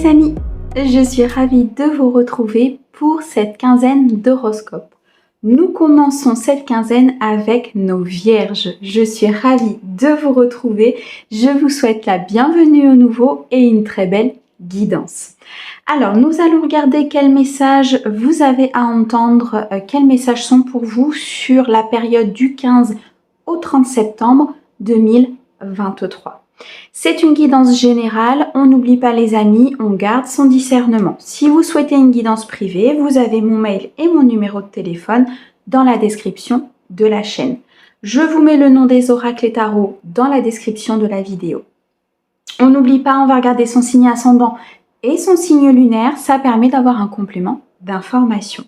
les amis, je suis ravie de vous retrouver pour cette quinzaine d'horoscopes. Nous commençons cette quinzaine avec nos vierges. Je suis ravie de vous retrouver. Je vous souhaite la bienvenue au nouveau et une très belle guidance. Alors, nous allons regarder quels messages vous avez à entendre, quels messages sont pour vous sur la période du 15 au 30 septembre 2023. C'est une guidance générale, on n'oublie pas les amis, on garde son discernement. Si vous souhaitez une guidance privée, vous avez mon mail et mon numéro de téléphone dans la description de la chaîne. Je vous mets le nom des oracles et tarots dans la description de la vidéo. On n'oublie pas, on va regarder son signe ascendant et son signe lunaire, ça permet d'avoir un complément d'information.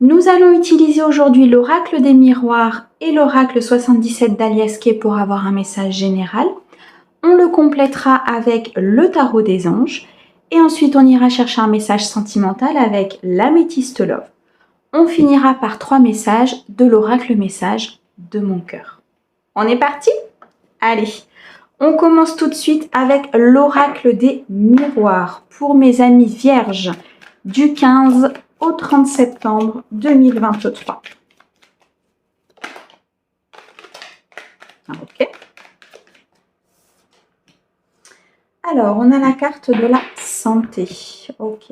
Nous allons utiliser aujourd'hui l'oracle des miroirs et l'oracle 77 d'Aliasquet pour avoir un message général. On le complétera avec le tarot des anges et ensuite on ira chercher un message sentimental avec l'améthyste love. On finira par 3 messages de l'oracle message de mon cœur. On est parti? Allez, on commence tout de suite avec l'oracle des miroirs pour mes amis vierges du 15 au 30 septembre 2023. Ok. Alors, on a la carte de la santé. Ok.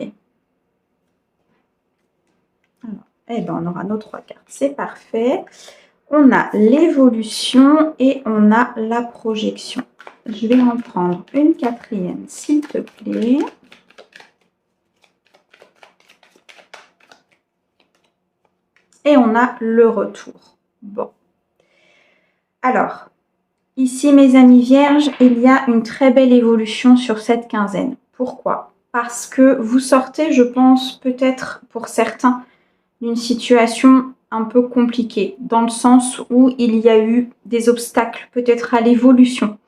Alors, eh bien, on aura nos 3 cartes. C'est parfait. On a l'évolution et on a la projection. Je vais en prendre une 4e, s'il te plaît. Et on a le retour. Bon. Alors, ici, mes amis vierges, il y a une très belle évolution sur cette quinzaine. Pourquoi? Parce que vous sortez, je pense, peut-être pour certains, d'une situation un peu compliquée, dans le sens où il y a eu des obstacles, peut-être à l'évolution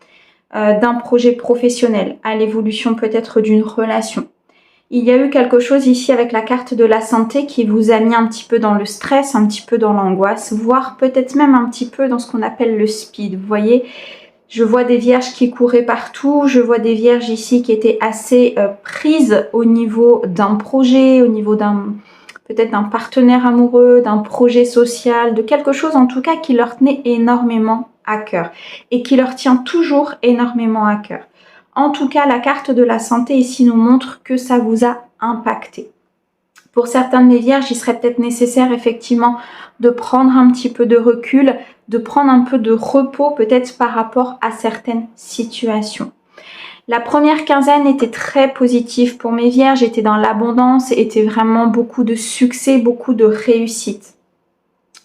d'un projet professionnel, à l'évolution peut-être d'une relation. Il y a eu quelque chose ici avec la carte de la santé qui vous a mis un petit peu dans le stress, un petit peu dans l'angoisse, voire peut-être même un petit peu dans ce qu'on appelle le speed. Vous voyez, je vois des vierges qui couraient partout, je vois des vierges ici qui étaient assez prises au niveau d'un projet, au niveau peut-être d'un partenaire amoureux, d'un projet social, de quelque chose en tout cas qui leur tenait énormément à cœur et qui leur tient toujours énormément à cœur. En tout cas, la carte de la santé ici nous montre que ça vous a impacté. Pour certains de mes vierges, il serait peut-être nécessaire effectivement de prendre un petit peu de recul, de prendre un peu de repos peut-être par rapport à certaines situations. La première quinzaine était très positive pour mes vierges, était dans l'abondance, était vraiment beaucoup de succès, beaucoup de réussite.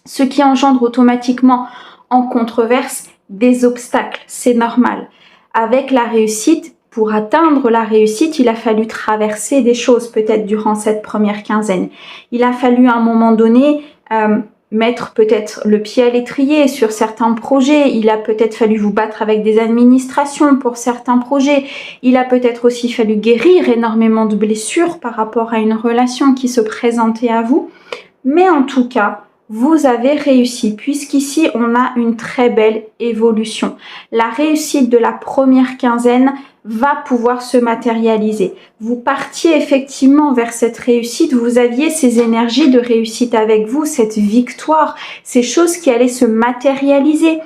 Ce qui engendre automatiquement en controverse des obstacles, c'est normal. Avec la réussite, pour atteindre la réussite, il a fallu traverser des choses peut-être durant cette première quinzaine. Il a fallu à un moment donné mettre peut-être le pied à l'étrier sur certains projets. Il a peut-être fallu vous battre avec des administrations pour certains projets. Il a peut-être aussi fallu guérir énormément de blessures par rapport à une relation qui se présentait à vous. Mais en tout cas, vous avez réussi, puisqu'ici, on a une très belle évolution. La réussite de la première quinzaine va pouvoir se matérialiser. Vous partiez effectivement vers cette réussite, vous aviez ces énergies de réussite avec vous, cette victoire, ces choses qui allaient se matérialiser.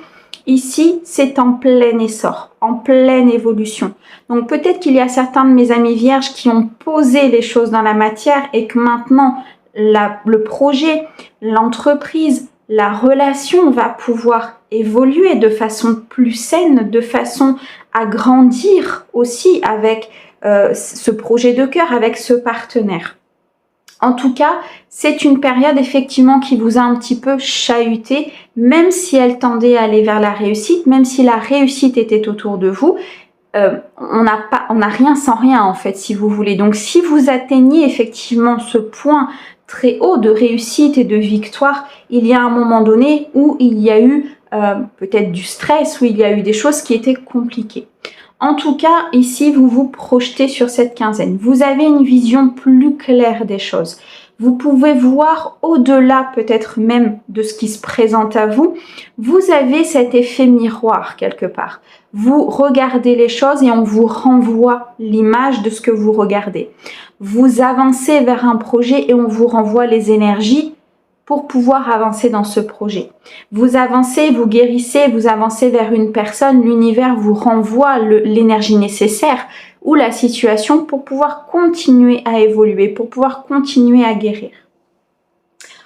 Ici, c'est en plein essor, en pleine évolution. Donc peut-être qu'il y a certains de mes amis vierges qui ont posé les choses dans la matière et que maintenant, le projet, l'entreprise, la relation va pouvoir évoluer de façon plus saine, de façon à grandir aussi avec ce projet de cœur, avec ce partenaire. En tout cas, c'est une période effectivement qui vous a un petit peu chahuté, même si elle tendait à aller vers la réussite, même si la réussite était autour de vous. On n'a rien sans rien en fait, si vous voulez. Donc si vous atteignez effectivement ce point très haut de réussite et de victoire, il y a un moment donné où il y a eu peut-être du stress, où il y a eu des choses qui étaient compliquées. En tout cas, ici, vous vous projetez sur cette quinzaine. Vous avez une vision plus claire des choses. Vous pouvez voir au-delà peut-être même de ce qui se présente à vous. Vous avez cet effet miroir quelque part. Vous regardez les choses et on vous renvoie l'image de ce que vous regardez. Vous avancez vers un projet et on vous renvoie les énergies pour pouvoir avancer dans ce projet. Vous avancez, vous guérissez, vous avancez vers une personne, l'univers vous renvoie l'énergie nécessaire ou la situation pour pouvoir continuer à évoluer, pour pouvoir continuer à guérir.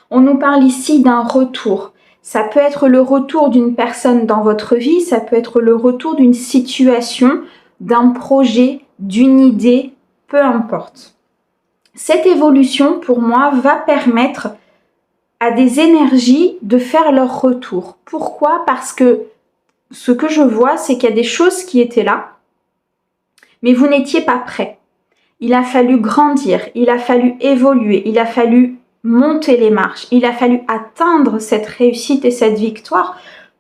On nous parle ici d'un retour. Ça peut être le retour d'une personne dans votre vie, ça peut être le retour d'une situation, d'un projet, d'une idée, peu importe. Cette évolution, pour moi, va permettre à des énergies de faire leur retour. Pourquoi? Parce que ce que je vois, c'est qu'il y a des choses qui étaient là, mais vous n'étiez pas prêt. Il a fallu grandir, il a fallu évoluer, il a fallu monter les marches, il a fallu atteindre cette réussite et cette victoire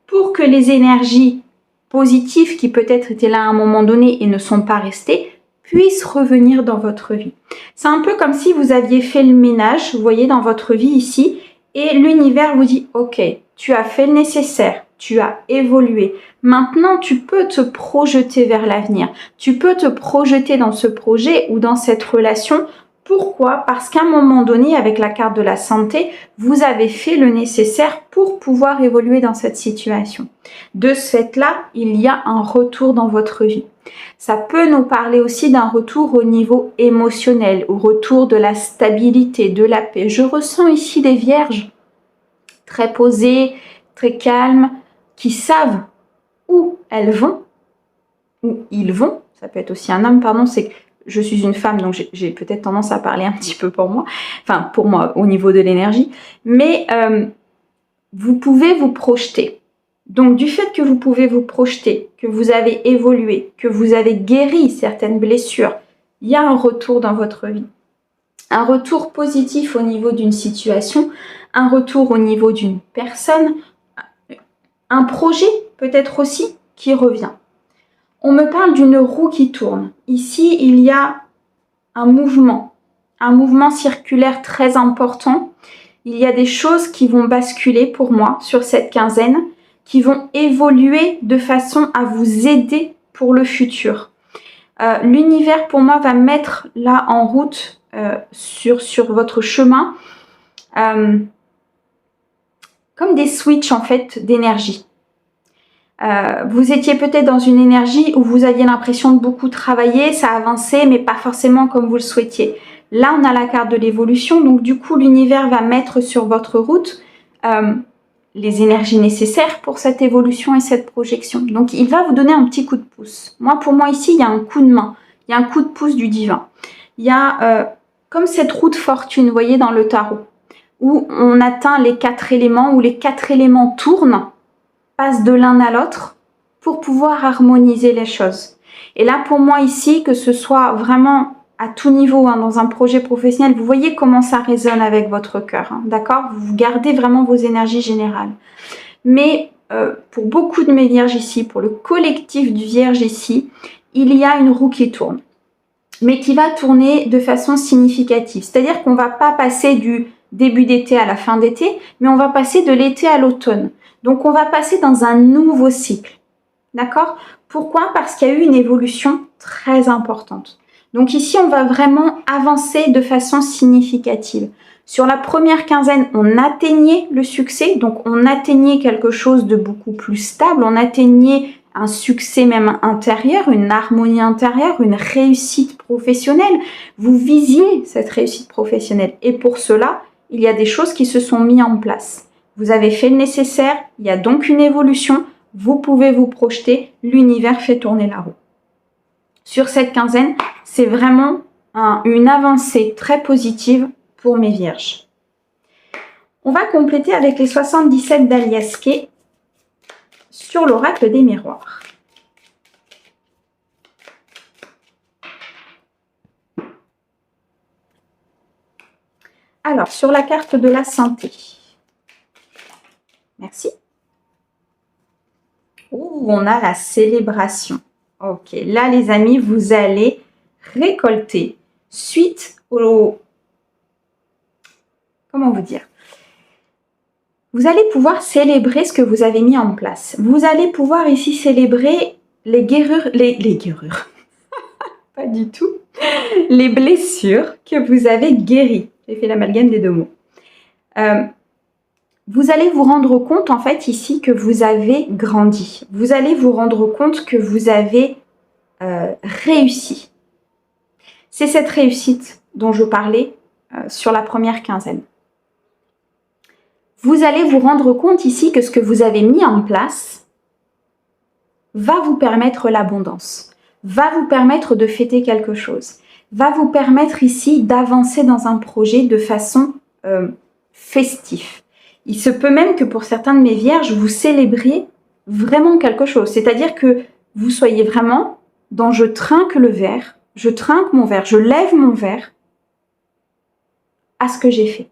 pour que les énergies positives qui peut-être étaient là à un moment donné et ne sont pas restées, puissent revenir dans votre vie. C'est un peu comme si vous aviez fait le ménage, vous voyez, dans votre vie ici, et l'univers vous dit « Ok, tu as fait le nécessaire, tu as évolué. Maintenant, tu peux te projeter vers l'avenir. Tu peux te projeter dans ce projet ou dans cette relation. Pourquoi? Parce qu'à un moment donné, avec la carte de la santé, vous avez fait le nécessaire pour pouvoir évoluer dans cette situation. De ce fait-là, il y a un retour dans votre vie. Ça peut nous parler aussi d'un retour au niveau émotionnel, au retour de la stabilité, de la paix. Je ressens ici des vierges très posées, très calmes, qui savent où elles vont, où ils vont. Ça peut être aussi un homme, pardon, c'est que je suis une femme, donc j'ai peut-être tendance à parler un petit peu pour moi, enfin pour moi au niveau de l'énergie, mais vous pouvez vous projeter. Donc du fait que vous pouvez vous projeter, que vous avez évolué, que vous avez guéri certaines blessures, il y a un retour dans votre vie. Un retour positif au niveau d'une situation, un retour au niveau d'une personne, un projet peut-être aussi qui revient. On me parle d'une roue qui tourne. Ici, il y a un mouvement circulaire très important. Il y a des choses qui vont basculer pour moi sur cette quinzaine, qui vont évoluer de façon à vous aider pour le futur. L'univers, pour moi, va mettre là en route sur votre chemin comme des switches en fait d'énergie. Vous étiez peut-être dans une énergie où vous aviez l'impression de beaucoup travailler, ça avançait, mais pas forcément comme vous le souhaitiez. Là, on a la carte de l'évolution, donc du coup, l'univers va mettre sur votre route les énergies nécessaires pour cette évolution et cette projection. Donc, il va vous donner un petit coup de pouce. Pour moi, ici, il y a un coup de main, il y a un coup de pouce du divin. Il y a comme cette roue de fortune, vous voyez, dans le tarot, où on atteint les 4 éléments, où les 4 éléments tournent, passent de l'un à l'autre pour pouvoir harmoniser les choses. Et là, pour moi ici, que ce soit vraiment à tout niveau, dans un projet professionnel, vous voyez comment ça résonne avec votre cœur, d'accord? Vous gardez vraiment vos énergies générales. Mais pour beaucoup de mes vierges ici, pour le collectif du vierge ici, il y a une roue qui tourne, mais qui va tourner de façon significative. C'est-à-dire qu'on ne va pas passer du début d'été à la fin d'été, mais on va passer de l'été à l'automne. Donc, on va passer dans un nouveau cycle. D'accord? Pourquoi? Parce qu'il y a eu une évolution très importante. Donc ici, on va vraiment avancer de façon significative. Sur la première quinzaine, on atteignait le succès. Donc, on atteignait quelque chose de beaucoup plus stable. On atteignait un succès même intérieur, une harmonie intérieure, une réussite professionnelle. Vous visiez cette réussite professionnelle. Et pour cela, il y a des choses qui se sont mises en place. Vous avez fait le nécessaire, il y a donc une évolution, vous pouvez vous projeter, l'univers fait tourner la roue. Sur cette quinzaine, c'est vraiment une avancée très positive pour mes vierges. On va compléter avec les 77 d'Alias Kay sur l'oracle des miroirs. Alors, sur la carte de la santé. Merci. Ouh, on a la célébration. Ok, là les amis, vous allez récolter suite comment vous dire? Vous allez pouvoir célébrer ce que vous avez mis en place. Vous allez pouvoir ici célébrer les guérures, pas du tout, les blessures que vous avez guéries. J'ai fait l'amalgame des deux mots. Vous allez vous rendre compte en fait ici que vous avez grandi. Vous allez vous rendre compte que vous avez réussi. C'est cette réussite dont je parlais sur la première quinzaine. Vous allez vous rendre compte ici que ce que vous avez mis en place va vous permettre l'abondance, va vous permettre de fêter quelque chose, va vous permettre ici d'avancer dans un projet de façon festive. Il se peut même que pour certains de mes vierges, vous célébriez vraiment quelque chose. C'est-à-dire que vous soyez vraiment dans je trinque le verre, je trinque mon verre, je lève mon verre à ce que j'ai fait,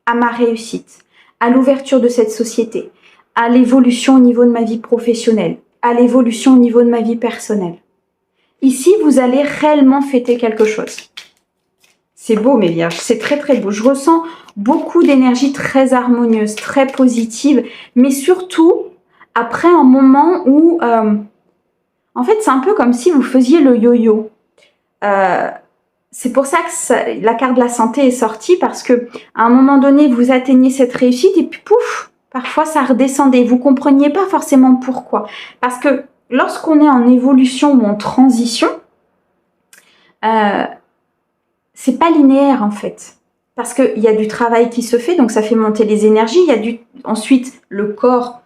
à ma réussite, à l'ouverture de cette société, à l'évolution au niveau de ma vie professionnelle, à l'évolution au niveau de ma vie personnelle. Ici, vous allez réellement fêter quelque chose. C'est beau, mes vierges, c'est très très beau. Je ressens beaucoup d'énergie très harmonieuse, très positive, mais surtout, après un moment où... en fait, c'est un peu comme si vous faisiez le yo-yo. C'est pour ça que la carte de la santé est sortie, parce que à un moment donné, vous atteignez cette réussite et puis pouf, parfois ça redescendait. Vous ne compreniez pas forcément pourquoi. Parce que lorsqu'on est en évolution ou en transition, c'est pas linéaire en fait. Parce qu'il y a du travail qui se fait, donc ça fait monter les énergies. Il y a ensuite le corps,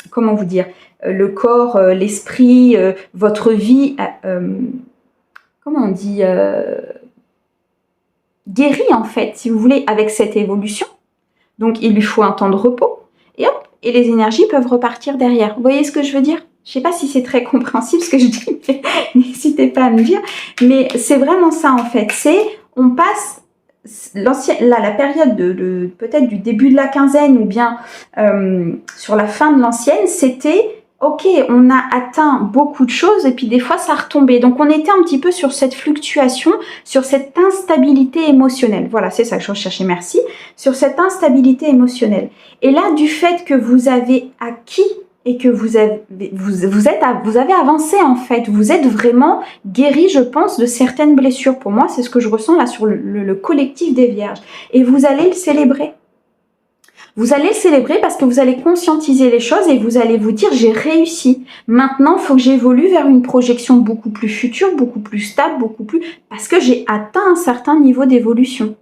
comment vous dire, le corps, l'esprit, votre vie... comment on dit, guéri en fait, si vous voulez, avec cette évolution. Donc, il lui faut un temps de repos, et hop, et les énergies peuvent repartir derrière. Vous voyez ce que je veux dire? Je ne sais pas si c'est très compréhensible ce que je dis, mais n'hésitez pas à me dire. Mais c'est vraiment ça en fait, on passe, la période peut-être du début de la quinzaine, ou bien sur la fin de l'ancienne, c'était... Ok, on a atteint beaucoup de choses et puis des fois ça retombait. Donc on était un petit peu sur cette fluctuation, sur cette instabilité émotionnelle. Voilà, c'est ça que je recherchais, merci. Sur cette instabilité émotionnelle. Et là, du fait que vous avez acquis et que vous avez avancé en fait, vous êtes vraiment guéri, je pense, de certaines blessures. Pour moi, c'est ce que je ressens là sur le collectif des vierges. Et vous allez le célébrer. Vous allez le célébrer parce que vous allez conscientiser les choses et vous allez vous dire j'ai réussi. Maintenant, il faut que j'évolue vers une projection beaucoup plus future, beaucoup plus stable, beaucoup plus... parce que j'ai atteint un certain niveau d'évolution.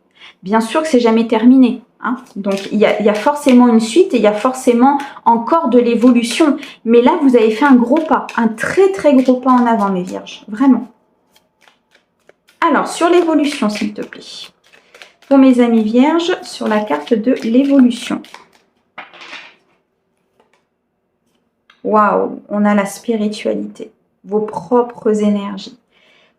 Bien sûr que c'est jamais terminé. Hein. Donc, il y a forcément une suite et il y a forcément encore de l'évolution. Mais là, vous avez fait un gros pas, un très très gros pas en avant, mes vierges. Vraiment. Alors, sur l'évolution, s'il te plaît. Pour mes amis vierges, sur la carte de l'évolution. Waouh, on a la spiritualité, vos propres énergies.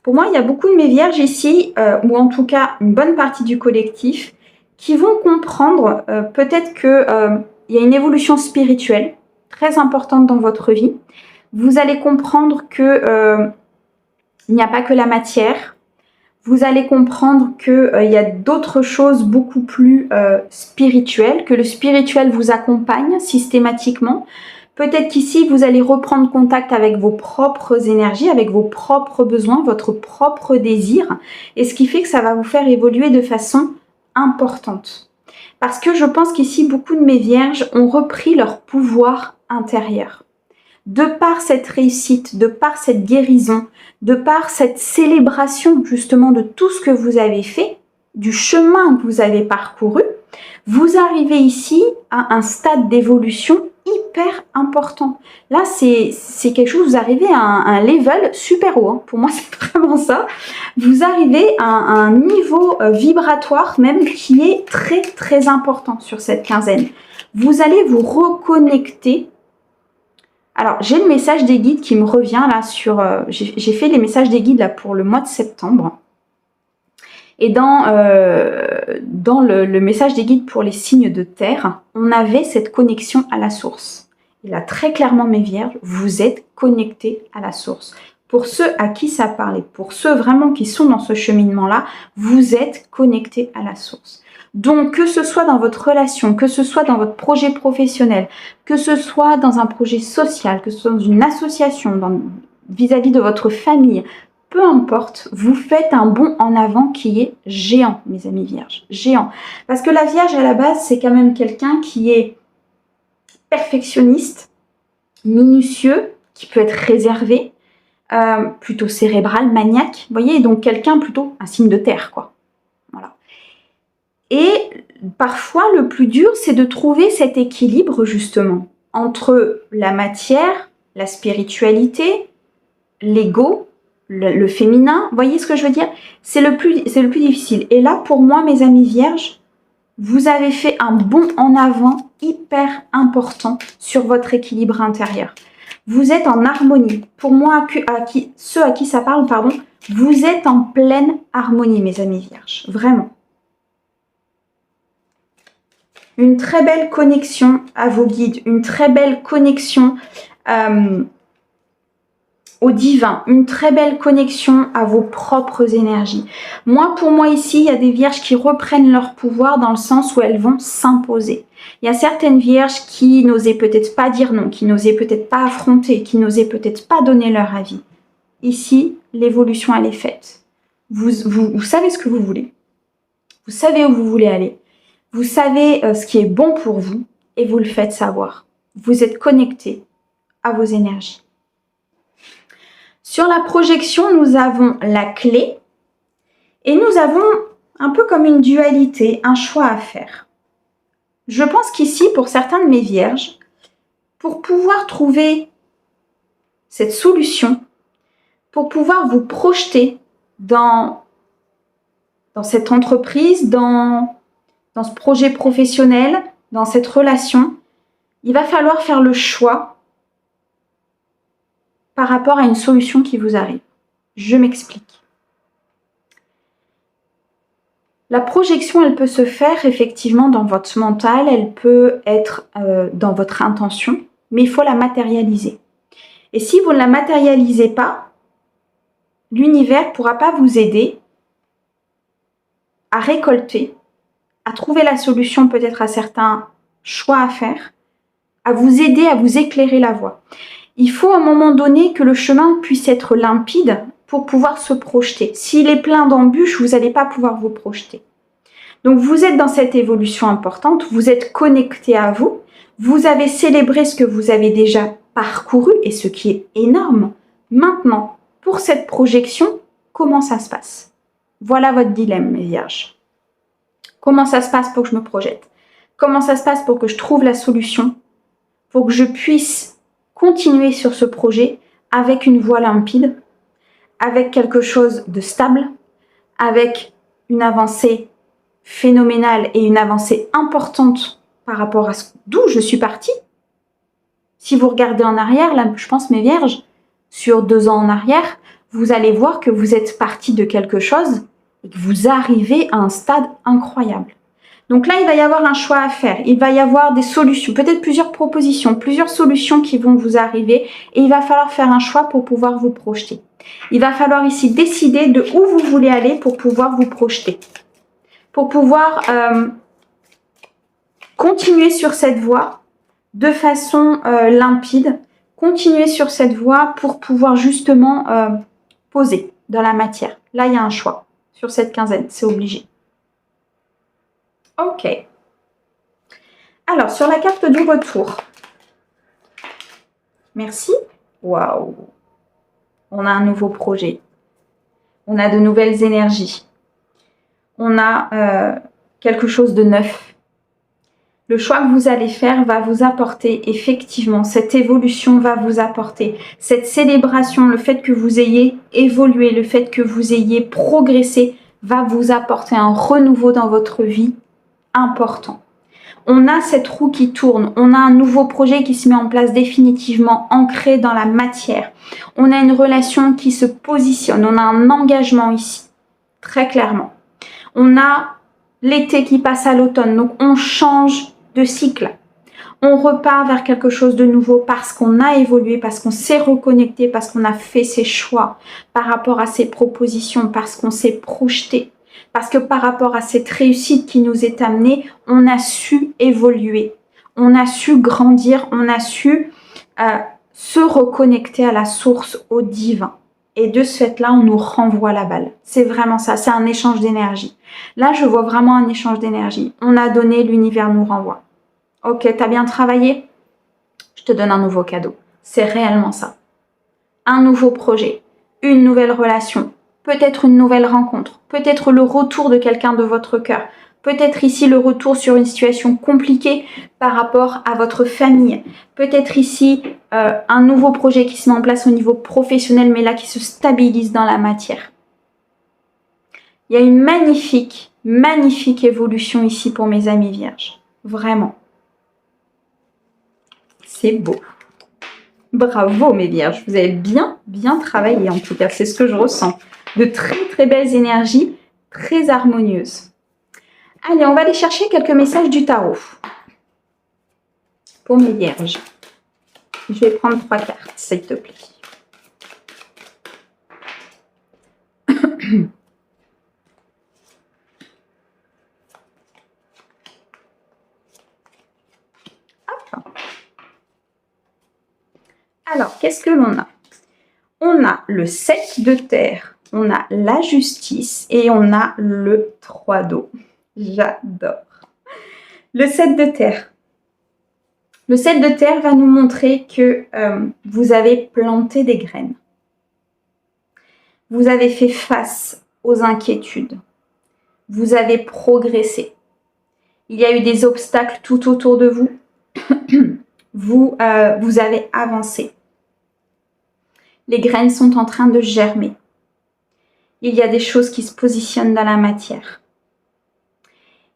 Pour moi, il y a beaucoup de mes vierges ici, ou en tout cas une bonne partie du collectif, qui vont comprendre peut-être qu'il y a une évolution spirituelle très importante dans votre vie. Vous allez comprendre que il n'y a pas que la matière. Vous allez comprendre qu'il y a d'autres choses beaucoup plus spirituelles, que le spirituel vous accompagne systématiquement. Peut-être qu'ici, vous allez reprendre contact avec vos propres énergies, avec vos propres besoins, votre propre désir, et ce qui fait que ça va vous faire évoluer de façon importante. Parce que je pense qu'ici, beaucoup de mes vierges ont repris leur pouvoir intérieur. De par cette réussite, de par cette guérison, de par cette célébration justement de tout ce que vous avez fait, du chemin que vous avez parcouru, vous arrivez ici à un stade d'évolution hyper important. Là, c'est quelque chose, vous arrivez à un level super haut. Hein. Pour moi, c'est vraiment ça. Vous arrivez à un niveau vibratoire même qui est très très important sur cette quinzaine. Vous allez vous reconnecter. Alors, j'ai le message des guides qui me revient là sur... j'ai fait les messages des guides là pour le mois de septembre. Et dans le message des guides pour les signes de terre, on avait cette connexion à la source. Et là, très clairement, mes vierges, vous êtes connectés à la source. Pour ceux à qui ça parle et pour ceux vraiment qui sont dans ce cheminement-là, vous êtes connectés à la source. Donc, que ce soit dans votre relation, que ce soit dans votre projet professionnel, que ce soit dans un projet social, que ce soit dans une association, vis-à-vis de votre famille, peu importe, vous faites un bond en avant qui est géant, mes amis vierges, géant. Parce que la vierge, à la base, c'est quand même quelqu'un qui est perfectionniste, minutieux, qui peut être réservé, plutôt cérébral, maniaque, vous voyez, donc quelqu'un plutôt un signe de terre, quoi. Voilà. Et parfois, le plus dur, c'est de trouver cet équilibre, justement, entre la matière, la spiritualité, l'ego, le féminin. Vous voyez ce que je veux dire? C'est le plus difficile. Et là, pour moi, mes amis vierges, vous avez fait un bond en avant hyper important sur votre équilibre intérieur. Vous êtes en harmonie. Pour moi, ceux à qui ça parle, pardon, vous êtes en pleine harmonie, mes amis vierges. Vraiment. Une très belle connexion à vos guides, une très belle connexion au divin, une très belle connexion à vos propres énergies. Pour moi ici, il y a des vierges qui reprennent leur pouvoir dans le sens où elles vont s'imposer. Il y a certaines vierges qui n'osaient peut-être pas dire non, qui n'osaient peut-être pas affronter, qui n'osaient peut-être pas donner leur avis. Ici, l'évolution, elle est faite. Vous savez ce que vous voulez. Vous savez où vous voulez aller. Vous savez ce qui est bon pour vous et vous le faites savoir. Vous êtes connecté à vos énergies. Sur la projection, nous avons la clé et nous avons un peu comme une dualité, un choix à faire. Je pense qu'ici, pour certains de mes vierges, pour pouvoir trouver cette solution, pour pouvoir vous projeter dans cette entreprise, dans ce projet professionnel, dans cette relation, il va falloir faire le choix par rapport à une solution qui vous arrive. Je m'explique. La projection, elle peut se faire effectivement dans votre mental, elle peut être dans votre intention, mais il faut la matérialiser. Et si vous ne la matérialisez pas, l'univers ne pourra pas vous aider à récolter, à trouver la solution peut-être à certains choix à faire, à vous aider, à vous éclairer la voie. Il faut à un moment donné que le chemin puisse être limpide pour pouvoir se projeter. S'il est plein d'embûches, vous n'allez pas pouvoir vous projeter. Donc vous êtes dans cette évolution importante, vous êtes connecté à vous, vous avez célébré ce que vous avez déjà parcouru et ce qui est énorme. Maintenant, pour cette projection, comment ça se passe? Voilà votre dilemme, mes vierges. Comment ça se passe pour que je me projette? Comment ça se passe pour que je trouve la solution? Pour que je puisse continuer sur ce projet avec une voie limpide, avec quelque chose de stable, avec une avancée phénoménale et une avancée importante par rapport à d'où je suis partie. Si vous regardez en arrière, là, je pense, mes vierges, sur 2 ans en arrière, vous allez voir que vous êtes parti de quelque chose et que vous arrivez à un stade incroyable. Donc là, il va y avoir un choix à faire. Il va y avoir des solutions, peut-être plusieurs propositions, plusieurs solutions qui vont vous arriver et il va falloir faire un choix pour pouvoir vous projeter. Il va falloir ici décider de où vous voulez aller pour pouvoir vous projeter. Pour pouvoir continuer sur cette voie de façon limpide, continuer sur cette voie pour pouvoir justement poser dans la matière. Là, il y a un choix sur cette quinzaine, c'est obligé. Ok. Alors, sur la carte du retour. Merci. Waouh. On a un nouveau projet. On a de nouvelles énergies. On a quelque chose de neuf. Le choix que vous allez faire va vous apporter effectivement, cette évolution va vous apporter, cette célébration, le fait que vous ayez évolué, le fait que vous ayez progressé, va vous apporter un renouveau dans votre vie important. On a cette roue qui tourne, on a un nouveau projet qui se met en place définitivement, ancré dans la matière. On a une relation qui se positionne, on a un engagement ici, très clairement. On a l'été qui passe à l'automne, donc on change de cycle. On repart vers quelque chose de nouveau parce qu'on a évolué, parce qu'on s'est reconnecté, parce qu'on a fait ses choix par rapport à ses propositions, parce qu'on s'est projeté. Parce que par rapport à cette réussite qui nous est amenée, on a su évoluer, on a su grandir, on a su se reconnecter à la source, au divin. Et de ce fait-là, on nous renvoie la balle. C'est vraiment ça, c'est un échange d'énergie. Là, je vois vraiment un échange d'énergie. On a donné, l'univers nous renvoie. Ok, t'as bien travaillé? Je te donne un nouveau cadeau. C'est réellement ça. Un nouveau projet, une nouvelle relation, peut-être une nouvelle rencontre, peut-être le retour de quelqu'un de votre cœur, peut-être ici le retour sur une situation compliquée par rapport à votre famille, peut-être ici un nouveau projet qui se met en place au niveau professionnel, mais là qui se stabilise dans la matière. Il y a une magnifique, magnifique évolution ici pour mes amis vierges. Vraiment. C'est beau. Bravo mes vierges, vous avez bien travaillé en tout cas, c'est ce que je ressens. De très belles énergies, très harmonieuses. Allez, on va aller chercher quelques messages du tarot pour mes vierges. Je vais prendre 3 cartes, s'il te plaît. Hop. Alors, qu'est-ce que l'on a? On a le 7 de terre, on a la justice et on a le 3 d'eau. J'adore. Le 7 de terre. Le 7 de terre va nous montrer que vous avez planté des graines. Vous avez fait face aux inquiétudes. Vous avez progressé. Il y a eu des obstacles tout autour de vous. Vous avez avancé. Les graines sont en train de germer. Il y a des choses qui se positionnent dans la matière.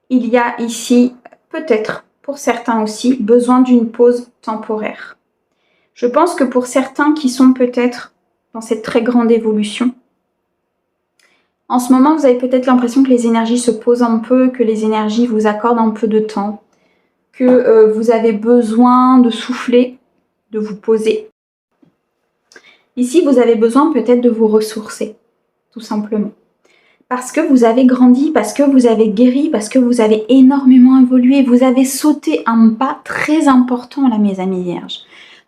Il y a ici, peut-être, pour certains aussi, besoin d'une pause temporaire. Je pense que pour certains qui sont peut-être dans cette très grande évolution, en ce moment, vous avez peut-être l'impression que les énergies se posent un peu, que les énergies vous accordent un peu de temps, que vous avez besoin de souffler, de vous poser. Ici, vous avez besoin peut-être de vous ressourcer, tout simplement. Parce que vous avez grandi, parce que vous avez guéri, parce que vous avez énormément évolué. Vous avez sauté un pas très important là, mes amis vierges.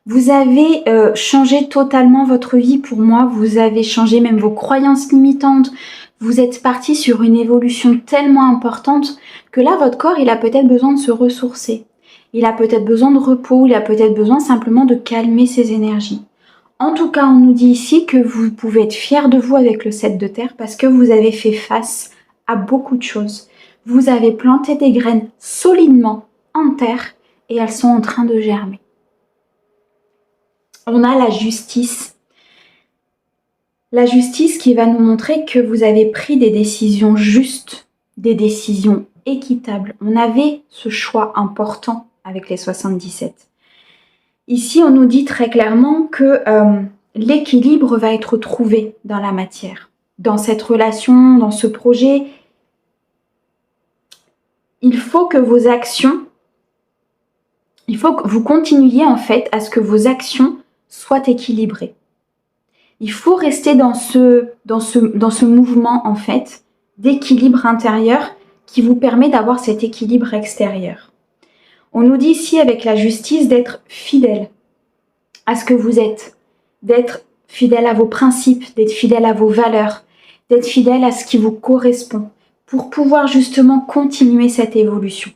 Vous avez changé totalement votre vie pour moi. Vous avez changé même vos croyances limitantes. Vous êtes parti sur une évolution tellement importante que là, votre corps, il a peut-être besoin de se ressourcer. Il a peut-être besoin de repos, il a peut-être besoin simplement de calmer ses énergies. En tout cas, on nous dit ici que vous pouvez être fiers de vous avec le 7 de terre parce que vous avez fait face à beaucoup de choses. Vous avez planté des graines solidement en terre et elles sont en train de germer. On a la justice. La justice qui va nous montrer que vous avez pris des décisions justes, des décisions équitables. On avait ce choix important avec les 77. Ici, on nous dit très clairement que l'équilibre va être trouvé dans la matière. Dans cette relation, dans ce projet, il faut que vos actions, il faut que vous continuiez en fait à ce que vos actions soient équilibrées. Il faut rester dans ce mouvement en fait d'équilibre intérieur qui vous permet d'avoir cet équilibre extérieur. On nous dit ici avec la justice d'être fidèle à ce que vous êtes, d'être fidèle à vos principes, d'être fidèle à vos valeurs, d'être fidèle à ce qui vous correspond pour pouvoir justement continuer cette évolution,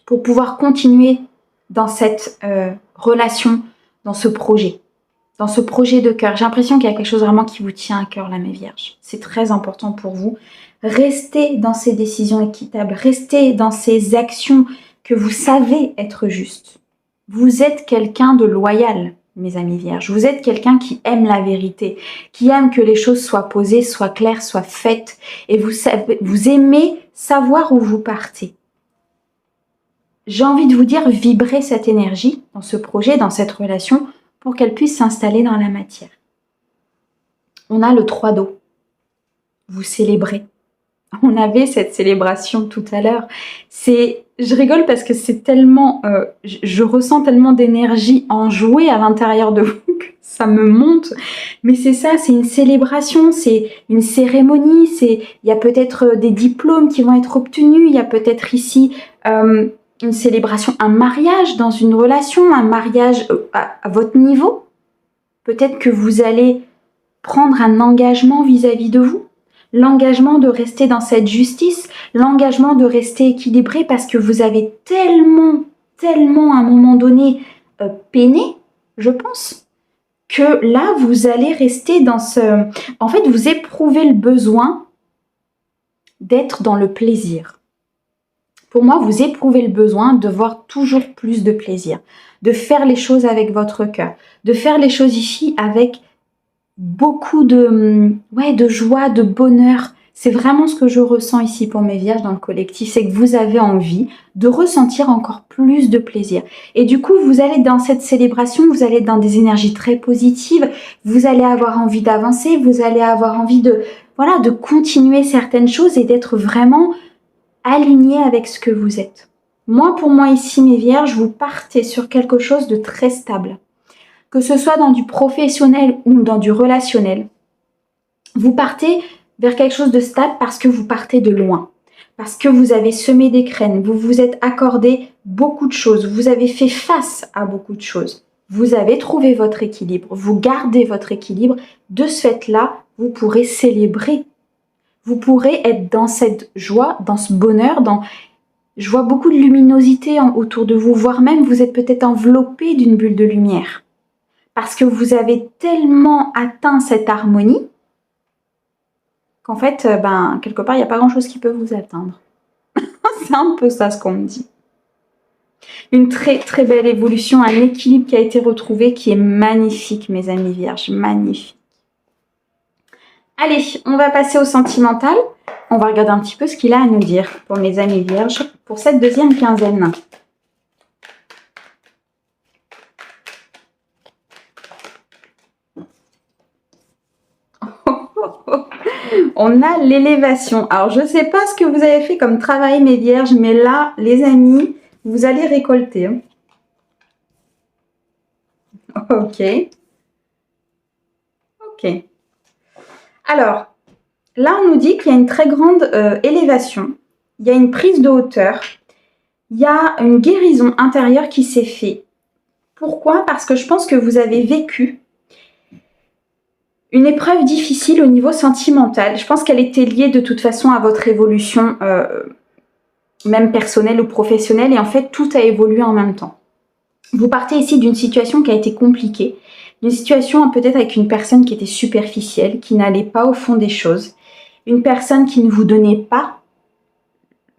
pour pouvoir continuer dans cette relation, dans ce projet de cœur. J'ai l'impression qu'il y a quelque chose vraiment qui vous tient à cœur là, mes vierges. C'est très important pour vous. Restez dans ces décisions équitables, restez dans ces actions que vous savez être justes. Vous êtes quelqu'un de loyal, mes amis vierges. Vous êtes quelqu'un qui aime la vérité, qui aime que les choses soient posées, soient claires, soient faites. Et vous aimez savoir où vous partez. J'ai envie de vous dire, vibrez cette énergie dans ce projet, dans cette relation, pour qu'elle puisse s'installer dans la matière. On a le 3 d'eau. Vous célébrez. On avait cette célébration tout à l'heure. Je rigole parce que c'est tellement, je ressens tellement d'énergie enjouée à l'intérieur de vous que ça me monte. Mais c'est ça, c'est une célébration, c'est une cérémonie, il y a peut-être des diplômes qui vont être obtenus, il y a peut-être ici une célébration, un mariage dans une relation, un mariage à votre niveau. Peut-être que vous allez prendre un engagement vis-à-vis de vous. L'engagement de rester dans cette justice, l'engagement de rester équilibré parce que vous avez tellement à un moment donné peiné, je pense, que là, vous allez rester dans ce... En fait, vous éprouvez le besoin d'être dans le plaisir. Pour moi, vous éprouvez le besoin de voir toujours plus de plaisir, de faire les choses avec votre cœur, de faire les choses ici avec beaucoup de joie, de bonheur. C'est vraiment ce que je ressens ici pour mes vierges dans le collectif, c'est que vous avez envie de ressentir encore plus de plaisir. Et du coup, vous allez dans cette célébration, vous allez être dans des énergies très positives, vous allez avoir envie d'avancer, vous allez avoir envie de continuer certaines choses et d'être vraiment aligné avec ce que vous êtes. Moi, pour moi ici, mes vierges, vous partez sur quelque chose de très stable. Que ce soit dans du professionnel ou dans du relationnel, vous partez vers quelque chose de stable parce que vous partez de loin, parce que vous avez semé des graines, vous vous êtes accordé beaucoup de choses, vous avez fait face à beaucoup de choses. Vous avez trouvé votre équilibre, vous gardez votre équilibre. De ce fait-là, vous pourrez célébrer. Vous pourrez être dans cette joie, dans ce bonheur, je vois beaucoup de luminosité autour de vous, voire même vous êtes peut-être enveloppé d'une bulle de lumière. Parce que vous avez tellement atteint cette harmonie qu'en fait, quelque part, il n'y a pas grand-chose qui peut vous atteindre. C'est un peu ça ce qu'on me dit. Une très très belle évolution, un équilibre qui a été retrouvé qui est magnifique, mes amis vierges, magnifique. Allez, on va passer au sentimental. On va regarder un petit peu ce qu'il a à nous dire pour mes amis vierges pour cette deuxième quinzaine. On a l'élévation. Alors, je ne sais pas ce que vous avez fait comme travail, mes vierges, mais là, les amis, vous allez récolter. Ok. Ok. Alors, là, on nous dit qu'il y a une très grande élévation. Il y a une prise de hauteur. Il y a une guérison intérieure qui s'est faite. Pourquoi? Parce que je pense que vous avez vécu une épreuve difficile au niveau sentimental. Je pense qu'elle était liée de toute façon à votre évolution, même personnelle ou professionnelle. Et en fait, tout a évolué en même temps. Vous partez ici d'une situation qui a été compliquée. D'une situation peut-être avec une personne qui était superficielle, qui n'allait pas au fond des choses. Une personne qui ne vous donnait pas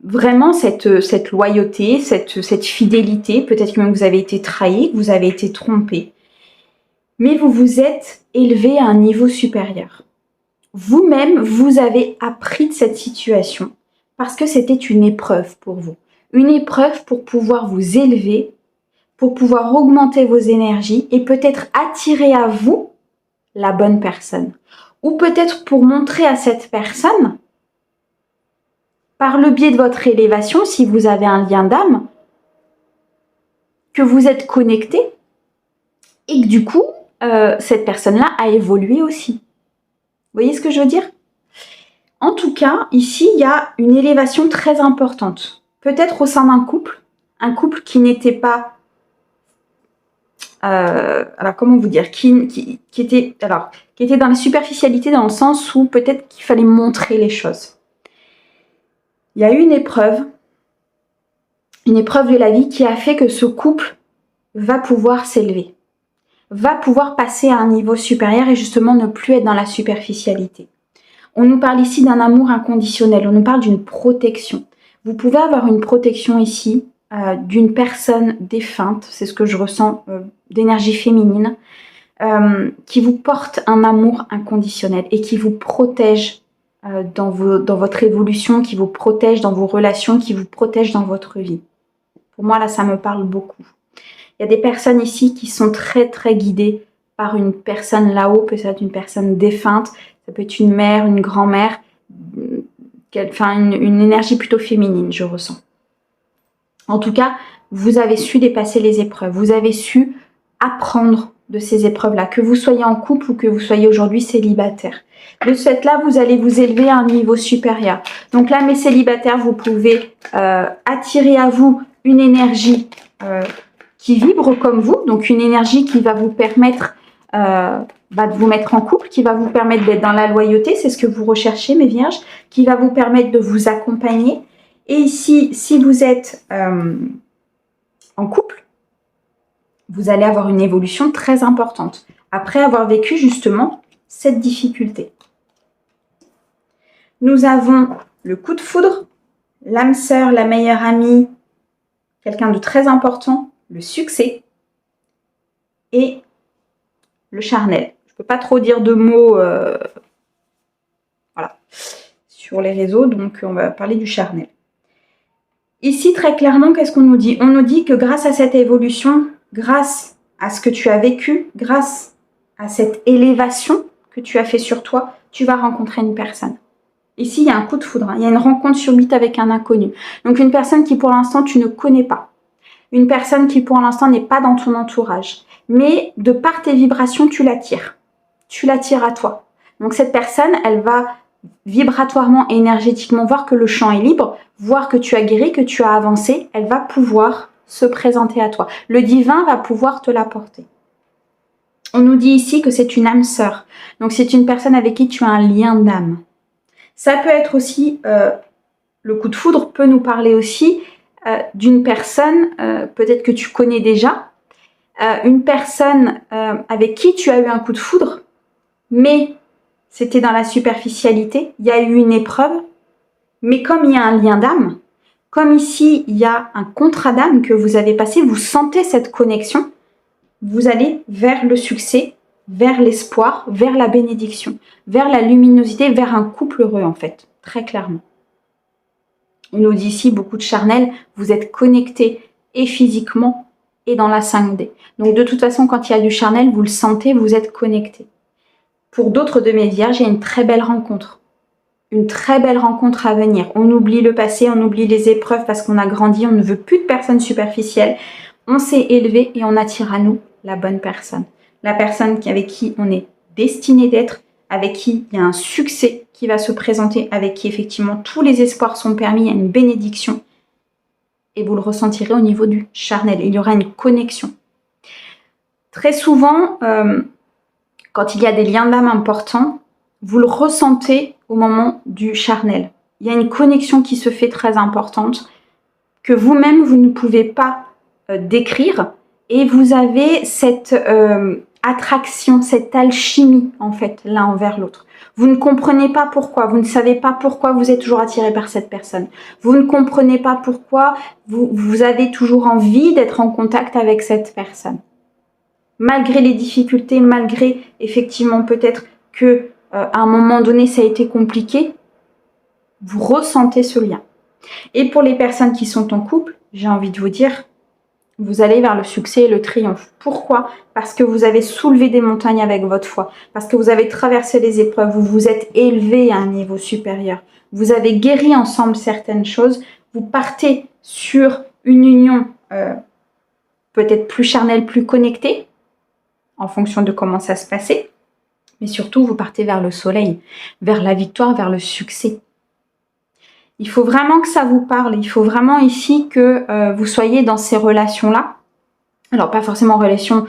vraiment cette loyauté, cette fidélité. Peut-être que même vous avez été trahi, que vous avez été trompé. Mais vous vous êtes élevé à un niveau supérieur. Vous-même, vous avez appris de cette situation parce que c'était une épreuve pour vous. Une épreuve pour pouvoir vous élever, pour pouvoir augmenter vos énergies et peut-être attirer à vous la bonne personne. Ou peut-être pour montrer à cette personne, par le biais de votre élévation, si vous avez un lien d'âme, que vous êtes connecté et que du coup, cette personne-là a évolué aussi. Vous voyez ce que je veux dire? En tout cas, ici, il y a une élévation très importante. Peut-être au sein d'un couple, un couple qui n'était pas... alors, comment vous dire, qui était dans la superficialité dans le sens où peut-être qu'il fallait montrer les choses. Il y a eu une épreuve de la vie qui a fait que ce couple va pouvoir s'élever, va pouvoir passer à un niveau supérieur et justement ne plus être dans la superficialité. On nous parle ici d'un amour inconditionnel, on nous parle d'une protection. Vous pouvez avoir une protection ici d'une personne défunte, c'est ce que je ressens d'énergie féminine, qui vous porte un amour inconditionnel et qui vous protège dans votre évolution, qui vous protège dans vos relations, qui vous protège dans votre vie. Pour moi, là, ça me parle beaucoup. Il y a des personnes ici qui sont très, très guidées par une personne là-haut, peut-être une personne défunte, ça peut être une mère, une grand-mère, enfin une énergie plutôt féminine, je ressens. En tout cas, vous avez su dépasser les épreuves, vous avez su apprendre de ces épreuves-là, que vous soyez en couple ou que vous soyez aujourd'hui célibataire. De ce fait-là, vous allez vous élever à un niveau supérieur. Donc là, mes célibataires, vous pouvez attirer à vous une énergie qui vibre comme vous, donc une énergie qui va vous permettre de vous mettre en couple, qui va vous permettre d'être dans la loyauté, c'est ce que vous recherchez, mes vierges, qui va vous permettre de vous accompagner. Et ici, si vous êtes en couple, vous allez avoir une évolution très importante, après avoir vécu justement cette difficulté. Nous avons le coup de foudre, l'âme sœur, la meilleure amie, quelqu'un de très important, le succès et le charnel. Je ne peux pas trop dire de mots voilà, sur les réseaux, donc on va parler du charnel. Ici, très clairement, qu'est-ce qu'on nous dit? On nous dit que grâce à cette évolution, grâce à ce que tu as vécu, grâce à cette élévation que tu as fait sur toi, tu vas rencontrer une personne. Ici, il y a un coup de foudre, hein. Il y a une rencontre subite avec un inconnu. Donc, une personne qui, pour l'instant, tu ne connais pas. Une personne qui, pour l'instant, n'est pas dans ton entourage. Mais, de par tes vibrations, tu l'attires. Tu l'attires à toi. Donc, cette personne, elle va vibratoirement, énergétiquement, voir que le champ est libre, voir que tu as guéri, que tu as avancé. Elle va pouvoir se présenter à toi. Le divin va pouvoir te l'apporter. On nous dit ici que c'est une âme sœur. Donc, c'est une personne avec qui tu as un lien d'âme. Ça peut être aussi, le coup de foudre peut nous parler aussi d'une personne, peut-être que tu connais déjà, une personne avec qui tu as eu un coup de foudre, mais c'était dans la superficialité, il y a eu une épreuve, mais comme il y a un lien d'âme, comme ici il y a un contrat d'âme que vous avez passé, vous sentez cette connexion, vous allez vers le succès, vers l'espoir, vers la bénédiction, vers la luminosité, vers un couple heureux en fait, très clairement. On nous dit ici beaucoup de charnel, vous êtes connectés et physiquement et dans la 5D. Donc de toute façon, quand il y a du charnel, vous le sentez, vous êtes connectés. Pour d'autres de mes vierges, il y a une très belle rencontre. Une très belle rencontre à venir. On oublie le passé, on oublie les épreuves parce qu'on a grandi, on ne veut plus de personnes superficielles. On s'est élevé et on attire à nous la bonne personne. La personne avec qui on est destiné d'être, avec qui il y a un succès qui va se présenter, avec qui effectivement tous les espoirs sont permis, il y a une bénédiction. Et vous le ressentirez au niveau du charnel. Il y aura une connexion. Très souvent, quand il y a des liens d'âme importants, vous le ressentez au moment du charnel. Il y a une connexion qui se fait très importante, que vous-même, vous ne pouvez pas décrire. Et vous avez cette attraction, cette alchimie, en fait, l'un envers l'autre. Vous ne comprenez pas pourquoi, vous ne savez pas pourquoi vous êtes toujours attiré par cette personne. Vous ne comprenez pas pourquoi vous avez toujours envie d'être en contact avec cette personne. Malgré les difficultés, malgré effectivement peut-être que à un moment donné ça a été compliqué, vous ressentez ce lien. Et pour les personnes qui sont en couple, j'ai envie de vous dire, vous allez vers le succès et le triomphe. Pourquoi? Parce que vous avez soulevé des montagnes avec votre foi. Parce que vous avez traversé les épreuves. Vous vous êtes élevé à un niveau supérieur. Vous avez guéri ensemble certaines choses. Vous partez sur une union peut-être plus charnelle, plus connectée, en fonction de comment ça se passait. Mais surtout, vous partez vers le soleil, vers la victoire, vers le succès. Il faut vraiment que ça vous parle. Il faut vraiment ici que vous soyez dans ces relations-là. Alors, pas forcément en relation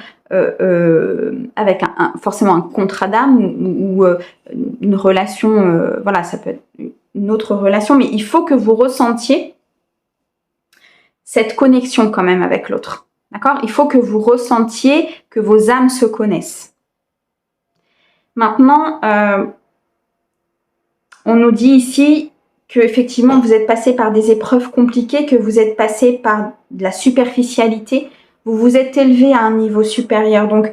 avec forcément un contrat d'âme ou une relation, voilà, ça peut être une autre relation, mais il faut que vous ressentiez cette connexion quand même avec l'autre. D'accord? Il faut que vous ressentiez que vos âmes se connaissent. Maintenant, on nous dit ici que effectivement vous êtes passé par des épreuves compliquées, que vous êtes passé par de la superficialité, vous vous êtes élevé à un niveau supérieur. Donc,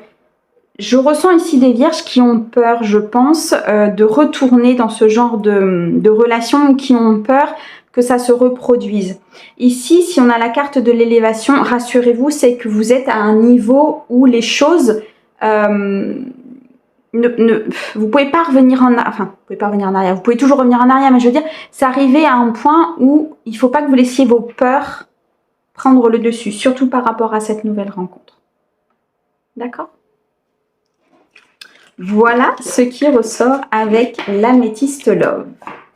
je ressens ici des vierges qui ont peur, je pense, de retourner dans ce genre de relation ou qui ont peur que ça se reproduise. Ici, si on a la carte de l'élévation, rassurez-vous, c'est que vous êtes à un niveau où les choses vous pouvez pas revenir en arrière, enfin, vous pouvez pas revenir en arrière, vous pouvez toujours revenir en arrière, mais je veux dire, c'est arrivé à un point où il faut pas que vous laissiez vos peurs prendre le dessus, surtout par rapport à cette nouvelle rencontre. D'accord? Voilà ce qui ressort avec l'améthyste love.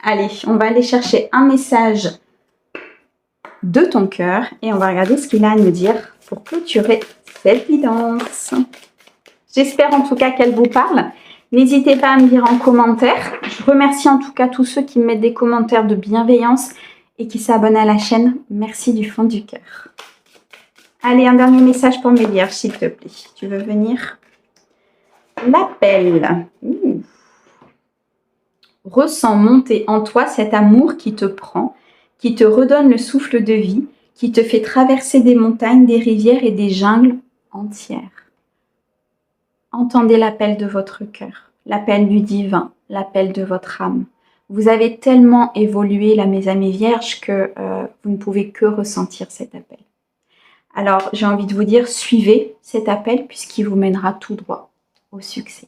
Allez, on va aller chercher un message de ton cœur et on va regarder ce qu'il a à nous dire pour clôturer cette guidance. J'espère en tout cas qu'elle vous parle. N'hésitez pas à me dire en commentaire. Je remercie en tout cas tous ceux qui me mettent des commentaires de bienveillance et qui s'abonnent à la chaîne. Merci du fond du cœur. Allez, un dernier message pour mes vierges, s'il te plaît. Tu veux venir? L'appel. Ressens monter en toi cet amour qui te prend, qui te redonne le souffle de vie, qui te fait traverser des montagnes, des rivières et des jungles entières. Entendez l'appel de votre cœur, l'appel du divin, l'appel de votre âme. Vous avez tellement évolué, là, mes amis vierges, que vous ne pouvez que ressentir cet appel. Alors, j'ai envie de vous dire, suivez cet appel puisqu'il vous mènera tout droit au succès.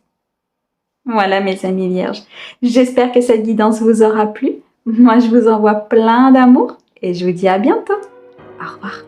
Voilà, mes amis vierges. J'espère que cette guidance vous aura plu. Moi, je vous envoie plein d'amour et je vous dis à bientôt. Au revoir.